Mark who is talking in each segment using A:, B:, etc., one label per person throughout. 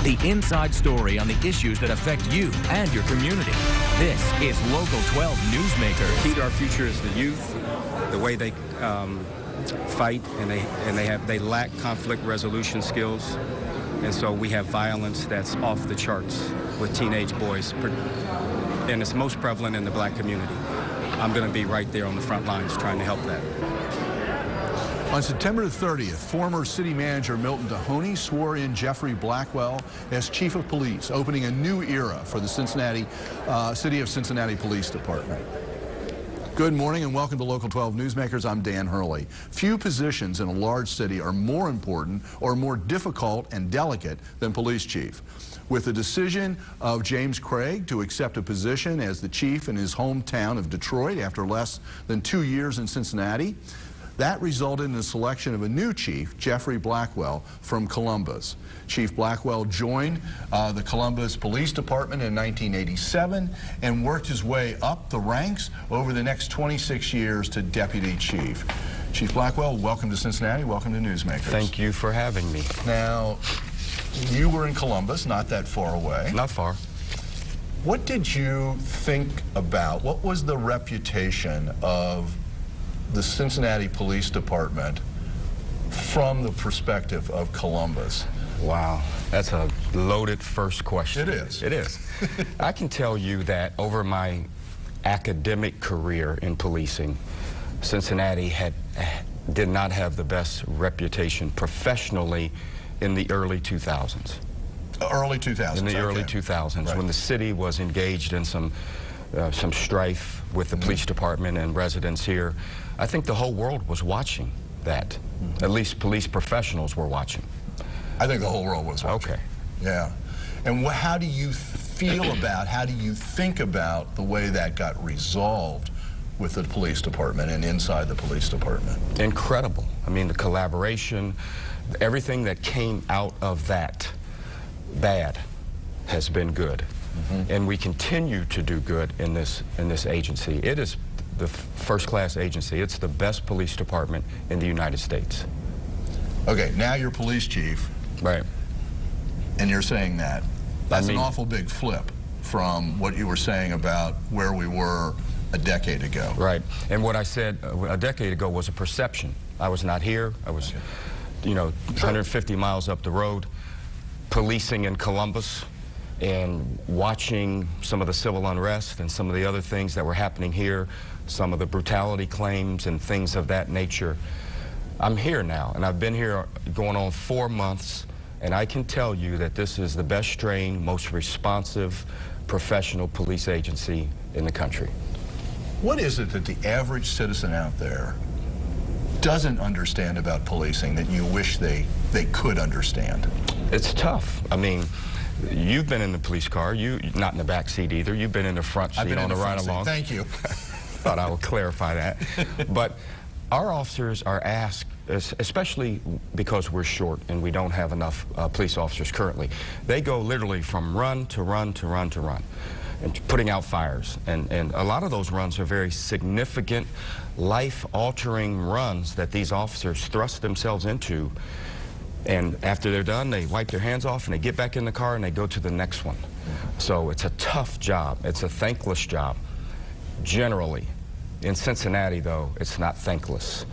A: The inside story on the issues that affect you and your community. This is Local 12 Newsmakers.
B: Key to our future is the youth, the way they fight, and they lack conflict resolution skills, and so we have violence that's off the charts with teenage boys, and it's most prevalent in the black community. I'm going to be right there on the front lines trying to help that.
C: On September 30th, former city manager Milton Dohoney swore in Jeffrey Blackwell as chief of police, opening a new era for the City of Cincinnati Police Department. Good morning and welcome to Local 12 Newsmakers. I'm Dan Hurley. Few positions in a large city are more important or more difficult and delicate than police chief. With the decision of James Craig to accept a position as the chief in his hometown of Detroit after less than 2 years in Cincinnati, that resulted in the selection of a new chief, Jeffrey Blackwell, from Columbus. Chief Blackwell joined the Columbus Police Department in 1987 and worked his way up the ranks over the next 26 years to deputy chief. Chief Blackwell, welcome to Cincinnati. Welcome to Newsmakers.
B: Thank you for having me.
C: Now, you were in Columbus, not that far away.
B: Not far.
C: What did you think about, what was the reputation of the Cincinnati Police Department from the perspective of Columbus?
B: Wow, that's a loaded first question.
C: It is.
B: It is. I can tell you that over my academic career in policing, Cincinnati did not have the best reputation professionally in the early 2000s.
C: Early 2000s.
B: In the early 2000s,
C: right,
B: when the city was engaged in some strife with the police department and residents here. I think the whole world was watching that. At least police professionals were watching.
C: I think the whole world was watching.
B: Okay.
C: Yeah. And how do you feel about, how do you think about the way that got resolved with the police department and inside the police department?
B: Incredible. I mean, the collaboration, everything that came out of that bad has been good. And we continue to do good in this agency. It is the first-class agency. It's the best police department in the United States.
C: Okay, now you're police chief.
B: Right.
C: And you're saying that. That's an awful big flip from what you were saying about where we were a decade ago.
B: Right. And what I said a decade ago was a perception. I was not here. I was, you know, 150 miles up the road, policing in Columbus, and watching some of the civil unrest and some of the other things that were happening here, some of the brutality claims and things of that nature. I'm here now, and I've been here going on 4 months, and I can tell you that this is the best trained, most responsive, professional police agency in the country.
C: What is it that the average citizen out there doesn't understand about policing that you wish they could understand?
B: It's tough. I mean, you've been in the police car. You not in the back seat either. You've been in the front seat on the ride along.
C: Thank you.
B: Thought I would clarify that. But our officers are asked, especially because we're short and we don't have enough police officers currently, they go literally from run to run to run to run and putting out fires. And a lot of those runs are very significant, life-altering runs that these officers thrust themselves into. And after they're done, they wipe their hands off and they get back in the car and they go to the next one. So it's a tough job. It's a thankless job. Generally, in Cincinnati, though, it's not thankless.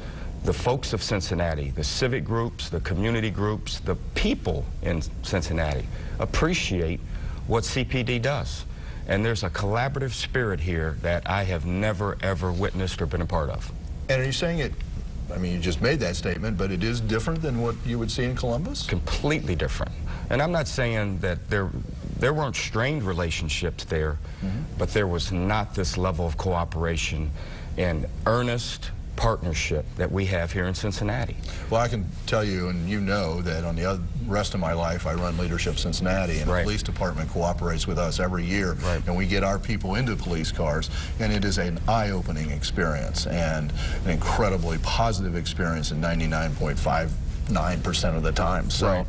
B: The folks of Cincinnati, the civic groups, the community groups, the people in Cincinnati appreciate what CPD does. And there's a collaborative spirit here that I have never, ever witnessed or been a part of.
C: And are you saying it, I mean, you just made that statement, but it is different than what you would see in Columbus?
B: Completely different. And I'm not saying that there weren't strained relationships there, but there was not this level of cooperation and earnest partnership that we have here in Cincinnati.
C: Well, I can tell you, and you know, that on the rest of my life, I run Leadership Cincinnati, and the police department cooperates with us every year, and we get our people into police cars, and it is an eye-opening experience and an incredibly positive experience in 99.59% of the time. So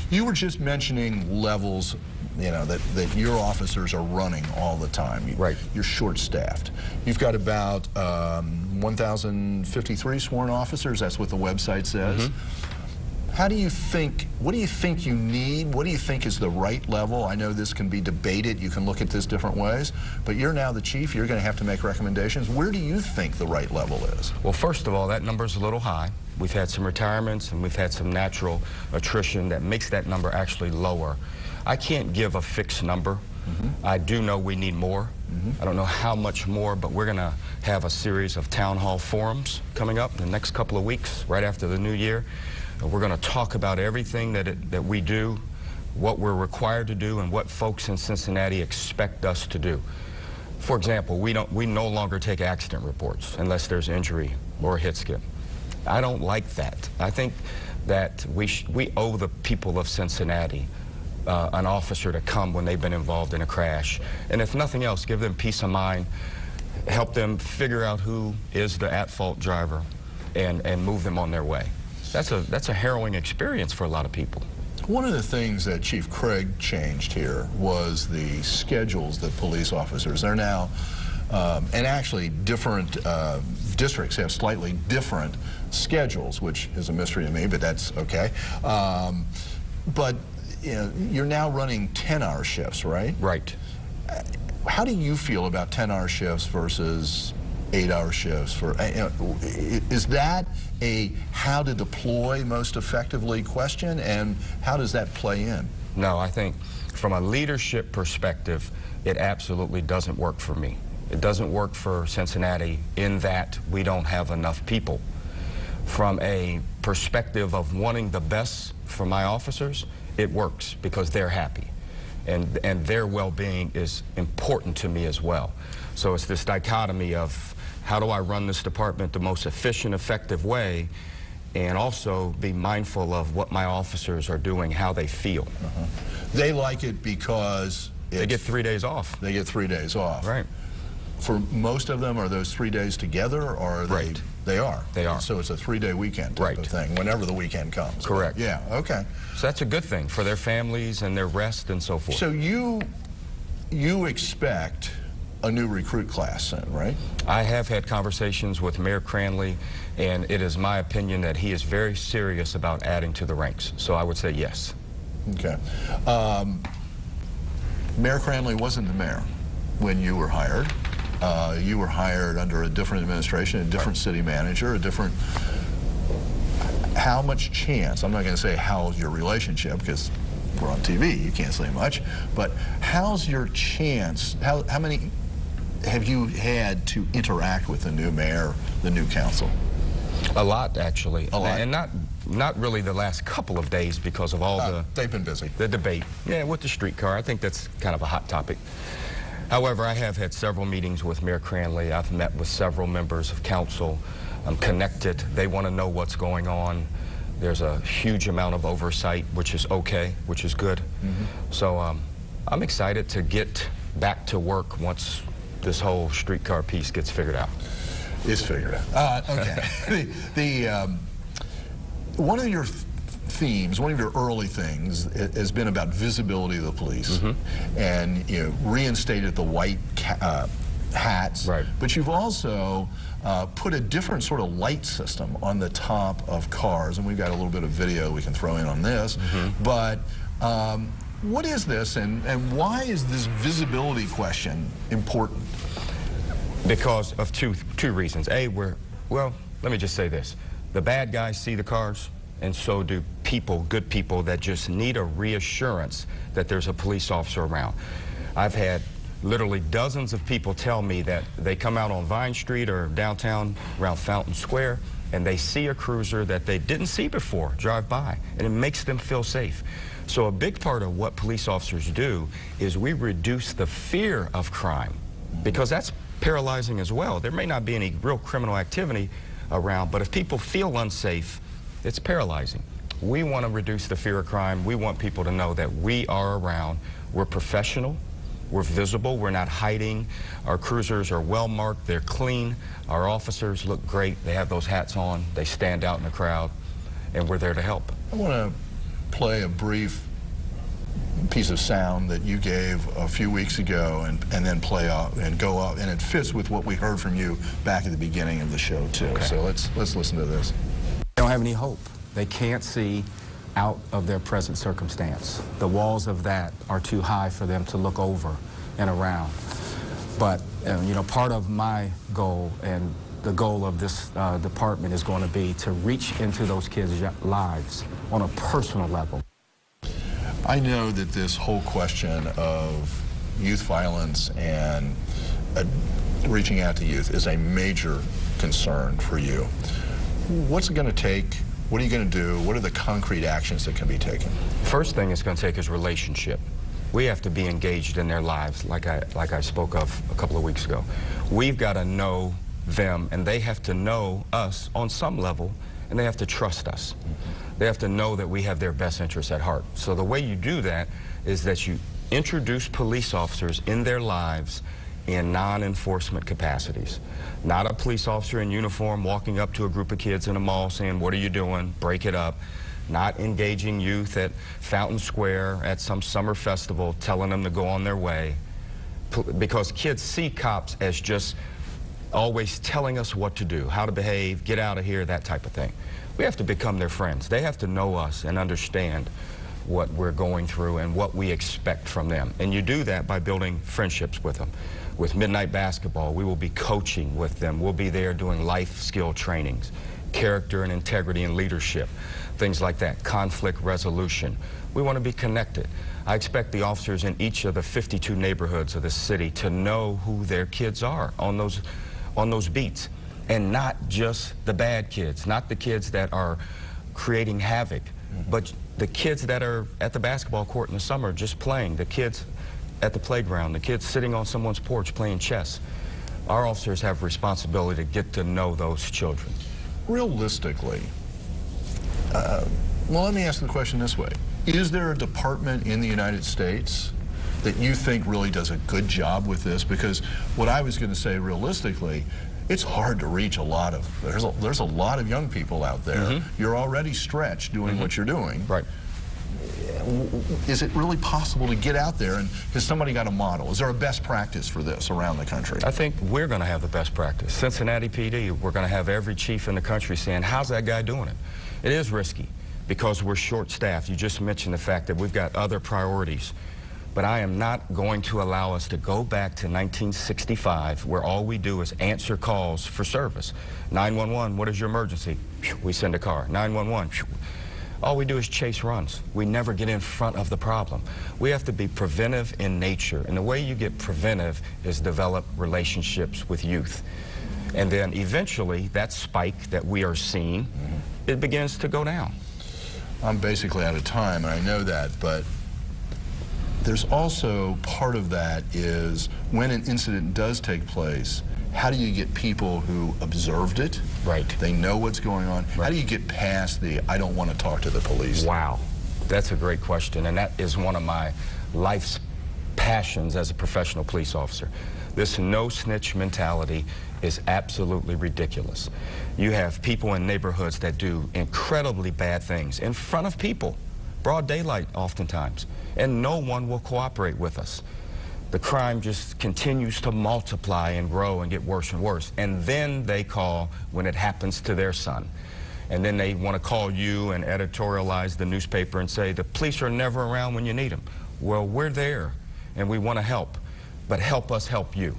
C: you were just mentioning levels, you know, that your officers are running all the time. You're short-staffed. You've got about 1,053 sworn officers. That's what the website says. How do you think, what do you think you need? What do you think is the right level? I know this can be debated. You can look at this different ways. But you're now the chief. You're going to have to make recommendations. Where do you think the right level is?
B: Well, first of all, that number's a little high. We've had some retirements and we've had some natural attrition that makes that number actually lower. I can't give a fixed number. I do know we need more. I don't know how much more, but we're going to have a series of town hall forums coming up in the next couple of weeks, right after the new year. We're going to talk about everything that we do, what we're required to do, and what folks in Cincinnati expect us to do. For example, we no longer take accident reports unless there's injury or a hit skip. I don't like that. I think that we owe the people of Cincinnati an officer to come when they've been involved in a crash. And if nothing else, give them peace of mind, help them figure out who is the at-fault driver, and move them on their way. That's a harrowing experience for a lot of people.
C: One of the things that Chief Craig changed here was the schedules that police officers are now, and actually different districts have slightly different schedules, which is a mystery to me, but that's okay. But you know, you're now running 10-hour shifts, right?
B: Right.
C: How do you feel about 10-hour shifts versus 8-hour shifts? For is that a how to deploy most effectively question, and how does that play in?
B: No, I think from a leadership perspective, it absolutely doesn't work for me. It doesn't work for Cincinnati in that we don't have enough people. From a perspective of wanting the best for my officers, it works because they're happy, and their well-being is important to me as well. So it's this dichotomy of how do I run this department the most efficient, effective way, and also be mindful of what my officers are doing, how they feel.
C: They like it because
B: they get 3 days off.
C: They get 3 days off.
B: Right.
C: For most of them, are those 3 days together, or are they?
B: Right.
C: They are.
B: They are.
C: So it's a 3-day weekend type of thing, whenever the weekend comes.
B: Correct.
C: Yeah, okay.
B: So that's a good thing for their families and their rest and so forth.
C: So you expect a new recruit class soon, right?
B: I have had conversations with Mayor Cranley, and it is my opinion that he is very serious about adding to the ranks. So I would say yes.
C: Okay. Mayor Cranley wasn't the mayor when you were hired. You were hired under a different administration, a different city manager, a different... How much chance, I'm not going to say how's your relationship, because we're on TV, you can't say much, but how's your chance, how many have you had to interact with the new mayor, the new council?
B: A lot, actually.
C: A lot?
B: And not really the last couple of days because of all
C: they've been busy.
B: The debate. Yeah, with the streetcar. I think that's kind of a hot topic. However, I have had several meetings with Mayor Cranley. I've met with several members of council. I'm connected. They want to know what's going on. There's a huge amount of oversight, which is okay, which is good. So I'm excited to get back to work once this whole streetcar piece gets figured out.
C: It's figured out. Okay. One of your themes, one of your early things has been about visibility of the police, and you know, reinstated the white hats. Right. But you've also put a different sort of light system on the top of cars, and we've got a little bit of video we can throw in on this. But what is this, and why is this visibility question important?
B: Because of two reasons. Well, let me just say this. The bad guys see the cars, and so do people, good people, that just need a reassurance that there's a police officer around. I've had literally dozens of people tell me that they come out on Vine Street or downtown around Fountain Square, and they see a cruiser that they didn't see before drive by, and it makes them feel safe. So a big part of what police officers do is we reduce the fear of crime, because that's paralyzing as well. There may not be any real criminal activity around, but if people feel unsafe, it's paralyzing. We want to reduce the fear of crime. We want people to know that we are around. We're professional. We're visible. We're not hiding. Our cruisers are well marked. They're clean. Our officers look great. They have those hats on. They stand out in the crowd, and we're there to help.
C: I want to play a brief piece of sound that you gave a few weeks ago, and then play off and go up, and it fits with what we heard from you back at the beginning of the show too. Okay. So let's listen to this.
B: They don't have any hope. They can't see
D: out of their present circumstance. The walls of that are too high for them to look over and around. But, you know, part of my goal and the goal of this department is going to be to reach into those kids' lives on a personal level.
C: I know that this whole question of youth violence and reaching out to youth is a major concern for you. What's it going to take? What are you going to do? What are the concrete actions that can be taken?
B: First thing it's going to take is relationship. We have to be engaged in their lives, like I spoke of a couple of weeks ago. We've got to know them, and they have to know us on some level, and they have to trust us. They have to know that we have their best interests at heart. So the way you do that is that you introduce police officers in their lives in non-enforcement capacities. Not a police officer in uniform walking up to a group of kids in a mall saying, "What are you doing? Break it up." Not engaging youth at Fountain Square at some summer festival, telling them to go on their way. Because kids see cops as just always telling us what to do, how to behave, get out of here, that type of thing. We have to become their friends. They have to know us and understand what we're going through and what we expect from them. And you do that by building friendships with them. With Midnight Basketball, we will be coaching with them. We'll be there doing life skill trainings, character and integrity and leadership, things like that, conflict resolution. We want to be connected. I expect the officers in each of the 52 neighborhoods of the city to know who their kids are on those beats, and not just the bad kids, not the kids that are creating havoc, but the kids that are at the basketball court in the summer just playing, the kids at the playground, the kids sitting on someone's porch playing chess. Our officers have responsibility to get to know those children.
C: Realistically, well, let me ask the question this way. Is there a department in the United States that you think really does a good job with this? Because what I was going to say, realistically, it's hard to reach a lot of, there's a lot of young people out there. You're already stretched doing what you're doing.
B: Right.
C: Is it really possible to get out there, and has somebody got a model? Is there a best practice for this around the country?
B: I think we're going to have the best practice. Cincinnati PD, we're going to have every chief in the country saying, how's that guy doing it? It is risky because we're short-staffed. You just mentioned the fact that we've got other priorities. But I am not going to allow us to go back to 1965, where all we do is answer calls for service. 911, what is your emergency? We send a car. 911. All we do is chase runs. We never get in front of the problem. We have to be preventive in nature. And the way you get preventive is develop relationships with youth. And then eventually, that spike that we are seeing, it begins to go down.
C: I'm basically out of time, and I know that, but there's also part of that is when an incident does take place, how do you get people who observed it?
B: Right.
C: They know what's going on. Right. How do you get past the, I don't want to talk to the police?
B: Wow. That's a great question, and that is one of my life's passions as a professional police officer. This no-snitch mentality is absolutely ridiculous. You have people in neighborhoods that do incredibly bad things in front of people, broad daylight oftentimes, and no one will cooperate with us. The crime just continues to multiply and grow and get worse and worse. And then they call when it happens to their son. And then they want to call you and editorialize the newspaper and say, the police are never around when you need them. Well, we're there, and we want to help, but help us help you.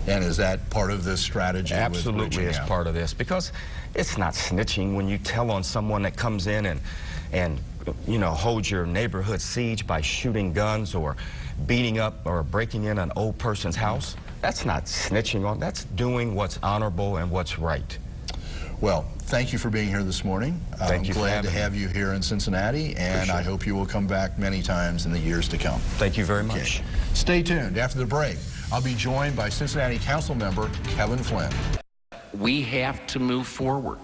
C: And is that part of this strategy?
B: Absolutely is part of this, because it's not snitching when you tell on someone that comes in and you know, holds your neighborhood siege by shooting guns or beating up or breaking in an old person's house. That's not snitching on, that's doing what's honorable and what's right.
C: Well, thank you for being here this morning.
B: Thank you.
C: I'm glad to have you here in Cincinnati, and I hope you will come back many times in the years to come.
B: Thank you very much.
C: Stay tuned. After the break, I'll be joined by Cincinnati Council member Kevin Flynn.
E: We have to move forward.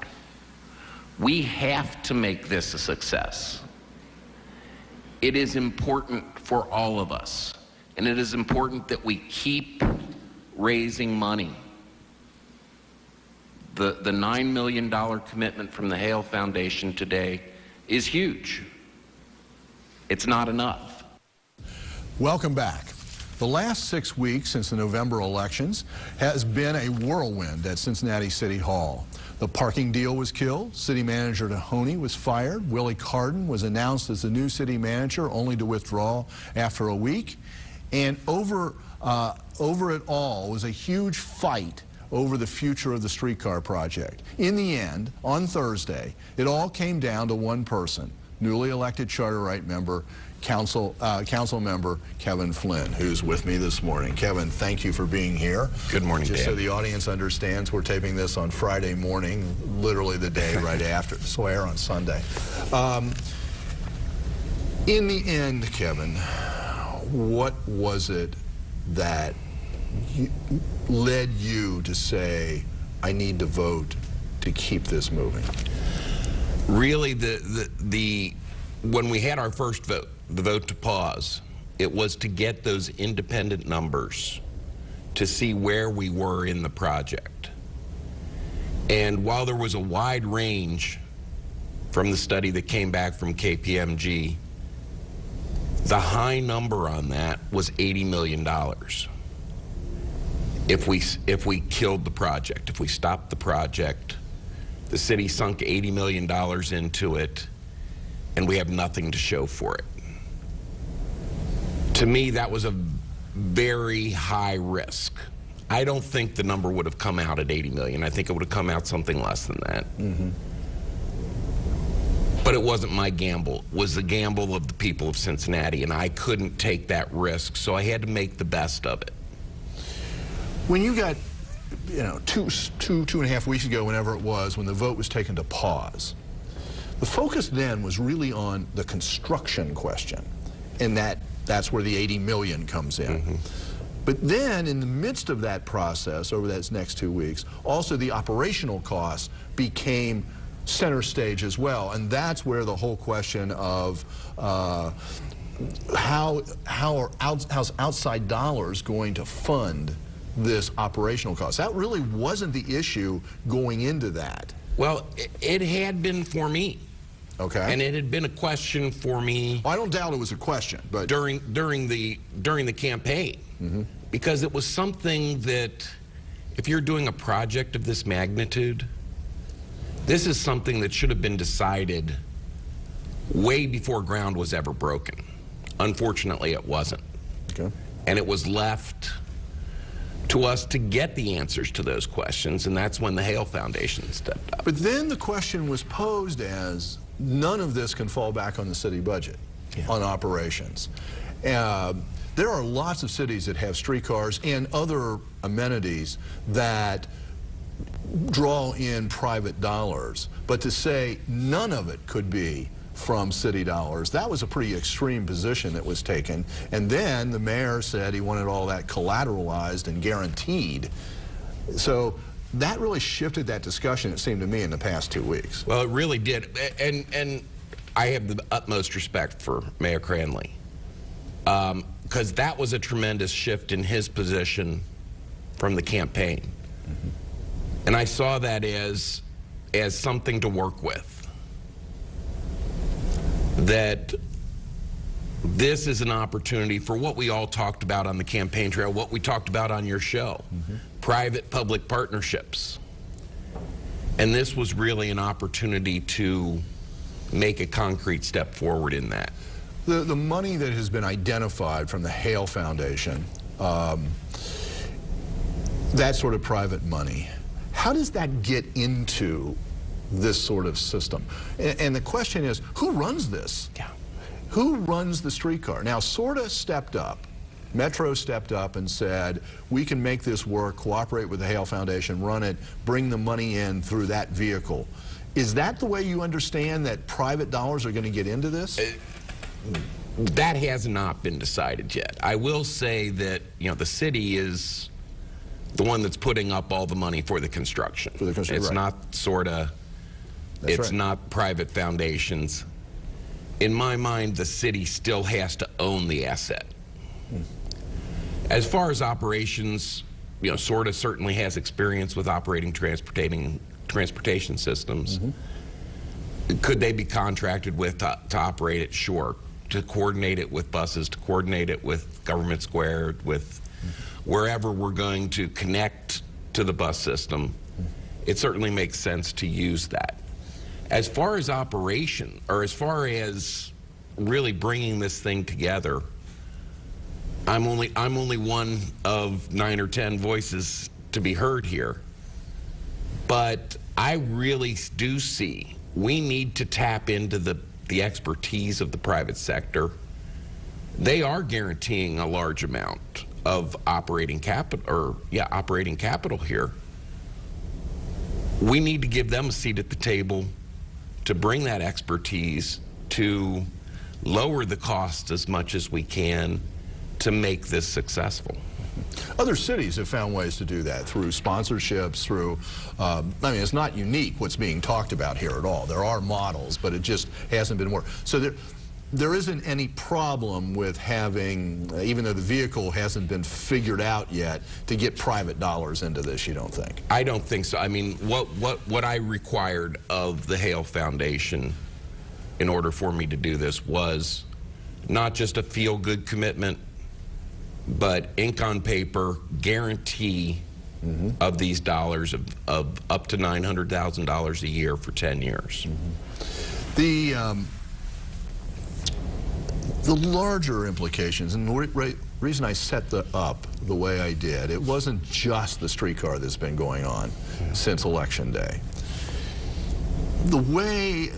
E: We have to make this a success. It is important for all of us, and it is important that we keep raising money. The $9 million commitment from the Hale Foundation today is huge. It's not enough.
C: Welcome back. The last 6 weeks since the November elections has been a whirlwind at Cincinnati City Hall. The parking deal was killed. City Manager Mahoney was fired. Willie Carden was announced as the new city manager, only to withdraw after a week. And over it all was a huge fight over the future of the streetcar project. In the end, on Thursday, it all came down to one person, newly elected charter right member, council member Kevin Flynn, who's with me this morning. Kevin, thank you for being here.
E: Good morning,
C: Just
E: Dan.
C: so the audience understands, we're taping this on Friday morning, literally the day right after. This will air on Sunday. In the end, Kevin, what was it that led you to say, I need to vote to keep this moving?
E: Really, when we had our first vote, the vote to pause, it was to get those independent numbers to see where we were in the project. And while there was a wide range from the study that came back from KPMG, the high number on that was $80 million. If we killed the project, if we stopped the project, the city sunk $80 million into it, and we have nothing to show for it. To me, that was a very high risk. I don't think the number would have come out at 80 million. I think it would have come out something less than that. Mm-hmm. But it wasn't my gamble. It was the gamble of the people of Cincinnati, and I couldn't take that risk, so I had to make the best of it.
C: When you got, two and a half weeks ago, whenever it was, when the vote was taken to pause, the focus then was really on the construction question, and that's where the 80 million comes in. Mm-hmm. But then, in the midst of that process, over those next 2 weeks, also the operational costs became center stage as well, and that's where the whole question of how's outside dollars going to fund this operational cost? That really wasn't the issue going into that.
E: Well, it had been for me.
C: Okay.
E: And it had been a question for me.
C: Well, I don't doubt it was a question, but
E: during the campaign, mm-hmm. because it was something that, if you're doing a project of this magnitude, this is something that should have been decided way before ground was ever broken. Unfortunately, it wasn't.
C: Okay.
E: And it was left to us to get the answers to those questions, and that's when the Hale Foundation stepped up.
C: But then the question was posed as, none of this can fall back on the city budget, on operations. There are lots of cities that have streetcars and other amenities that draw in private dollars, but to say none of it could be from city dollars, that was a pretty extreme position that was taken. And then the mayor said he wanted all that collateralized and guaranteed. So that really shifted that discussion, it seemed to me, in the past 2 weeks.
E: Well, it really did. And I have the utmost respect for Mayor Cranley, because that was a tremendous shift in his position from the campaign. Mm-hmm. And I saw that as something to work with. That this is an opportunity for what we all talked about on the campaign trail, what we talked about on your show, mm-hmm. private-public partnerships. And this was really an opportunity to make a concrete step forward in that.
C: The money that has been identified from the Hale Foundation, that sort of private money, how does that get into this sort of system? And the question is, who runs this?
E: Yeah.
C: Who runs the streetcar? Now, SORTA stepped up. Metro stepped up and said, we can make this work, cooperate with the Hale Foundation, run it, bring the money in through that vehicle. Is that the way you understand that private dollars are going to get into this?
E: That has not been decided yet. I will say that, the city is the one that's putting up all the money for the construction. For the construction, it's right. Not SORTA. That's it's right. Not private foundations. In my mind, the city still has to own the asset. As far as operations, SORTA certainly has experience with operating transportation systems. Mm-hmm. Could they be contracted with to operate it? Sure. To coordinate it with buses, to coordinate it with Government Square, with wherever we're going to connect to the bus system. it certainly makes sense to use that. As far as operation, or as far as really bringing this thing together, I'm only one of 9 or 10 voices to be heard here. But I really do see we need to tap into the expertise of the private sector. They are guaranteeing a large amount of operating capital here. We need to give them a seat at the table to bring that expertise, to lower the cost as much as we can to make this successful.
C: Other cities have found ways to do that through sponsorships, through, I mean, it's not unique what's being talked about here at all. There are models, but it just hasn't been worked. So there isn't any problem with having, even though the vehicle hasn't been figured out yet, to get private dollars into this, you don't think?
E: I don't think so. I mean, what I required of the Hale Foundation in order for me to do this was not just a feel-good commitment, but ink on paper guarantee of these dollars of up to $900,000 a year for 10 years.
C: The larger implications, and the reason I set up the way I did, it wasn't just the streetcar that's been going on since Election Day. The way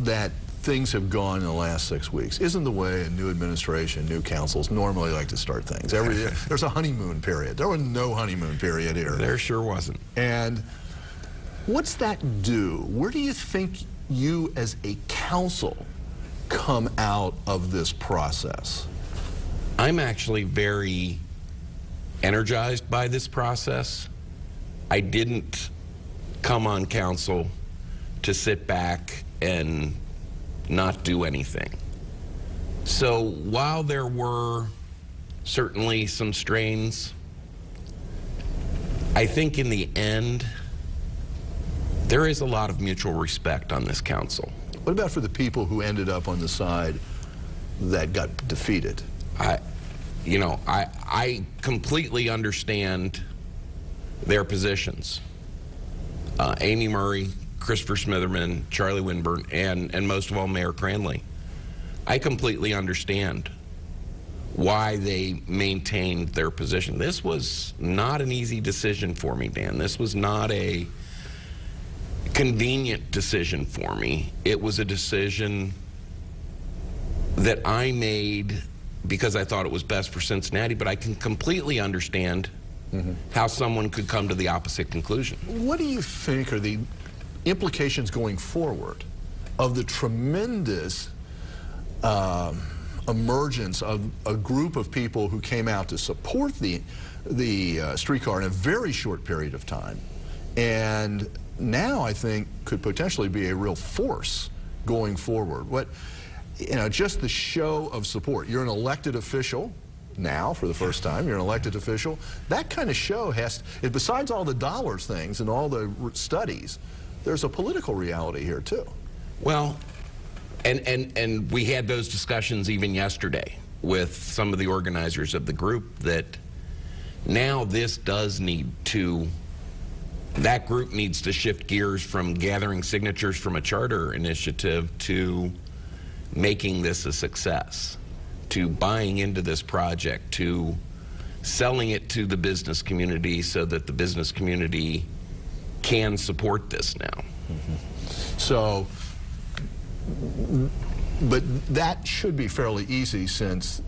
C: that things have gone in the last 6 weeks isn't the way a new administration, new councils normally like to start things. Every year, there's a honeymoon period. There was no honeymoon period here.
E: There sure wasn't.
C: And what's that do? Where do you think you as a council come out of this process?
E: I'm actually very energized by this process. I didn't come on council to sit back and not do anything. So while there were certainly some strains, I think in the end, there is a lot of mutual respect on this council.
C: What about for the people who ended up on the side that got defeated?
E: I completely understand their positions. Amy Murray, Christopher Smitherman, Charlie Winburn, and most of all, Mayor Cranley. I completely understand why they maintained their position. This was not an easy decision for me, Dan. This was not a convenient decision for me. It was a decision that I made because I thought it was best for Cincinnati, but I can completely understand how someone could come to the opposite conclusion.
C: What do you think are the implications going forward of the tremendous emergence of a group of people who came out to support the streetcar in a very short period of time, and now I think could potentially be a real force going forward? What, just the show of support. You're an elected official now for the first time. You're an elected official. That kind of show has, besides all the dollars things and all the studies, there's a political reality here too.
E: Well, and we had those discussions even yesterday with some of the organizers of the group, that now this does need to, that group needs to shift gears from gathering signatures from a charter initiative to making this a success, to buying into this project, to selling it to the business community so that the business community can support this now.
C: So, but that should be fairly easy, since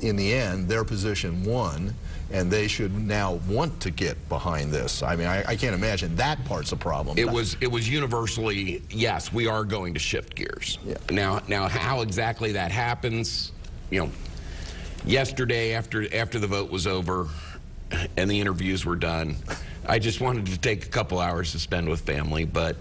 C: in the end their position won, and they should now want to get behind this. I mean, I can't imagine that part's a problem.
E: It was universally, yes, we are going to shift gears.
C: Yeah.
E: Now how exactly that happens, yesterday after the vote was over and the interviews were done, I just wanted to take a couple hours to spend with family, but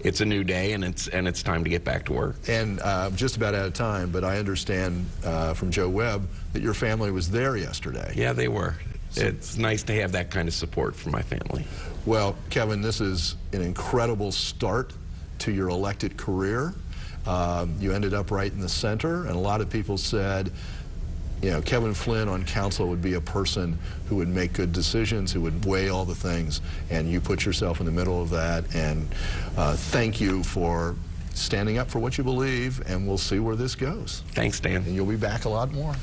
E: it's a new day, and it's time to get back to work.
C: And just about out of time, but I understand from Joe Webb that your family was there yesterday.
E: Yeah, they were. It's nice to have that kind of support from my family.
C: Well, Kevin, this is an incredible start to your elected career. You ended up right in the center, and a lot of people said you know, Kevin Flynn on council would be a person who would make good decisions, who would weigh all the things, and you put yourself in the middle of that. And thank you for standing up for what you believe, and we'll see where this goes.
F: Thanks, Dan.
C: And you'll be back a lot more.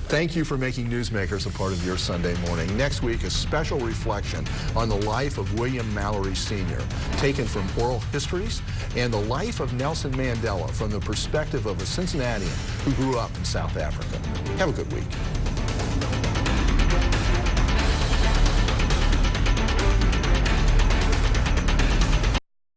C: Thank you for making Newsmakers a part of your Sunday morning. Next week, a special reflection on the life of William Mallory Sr., taken from oral histories, and the life of Nelson Mandela from the perspective of a Cincinnatian who grew up in South Africa. Have a good week.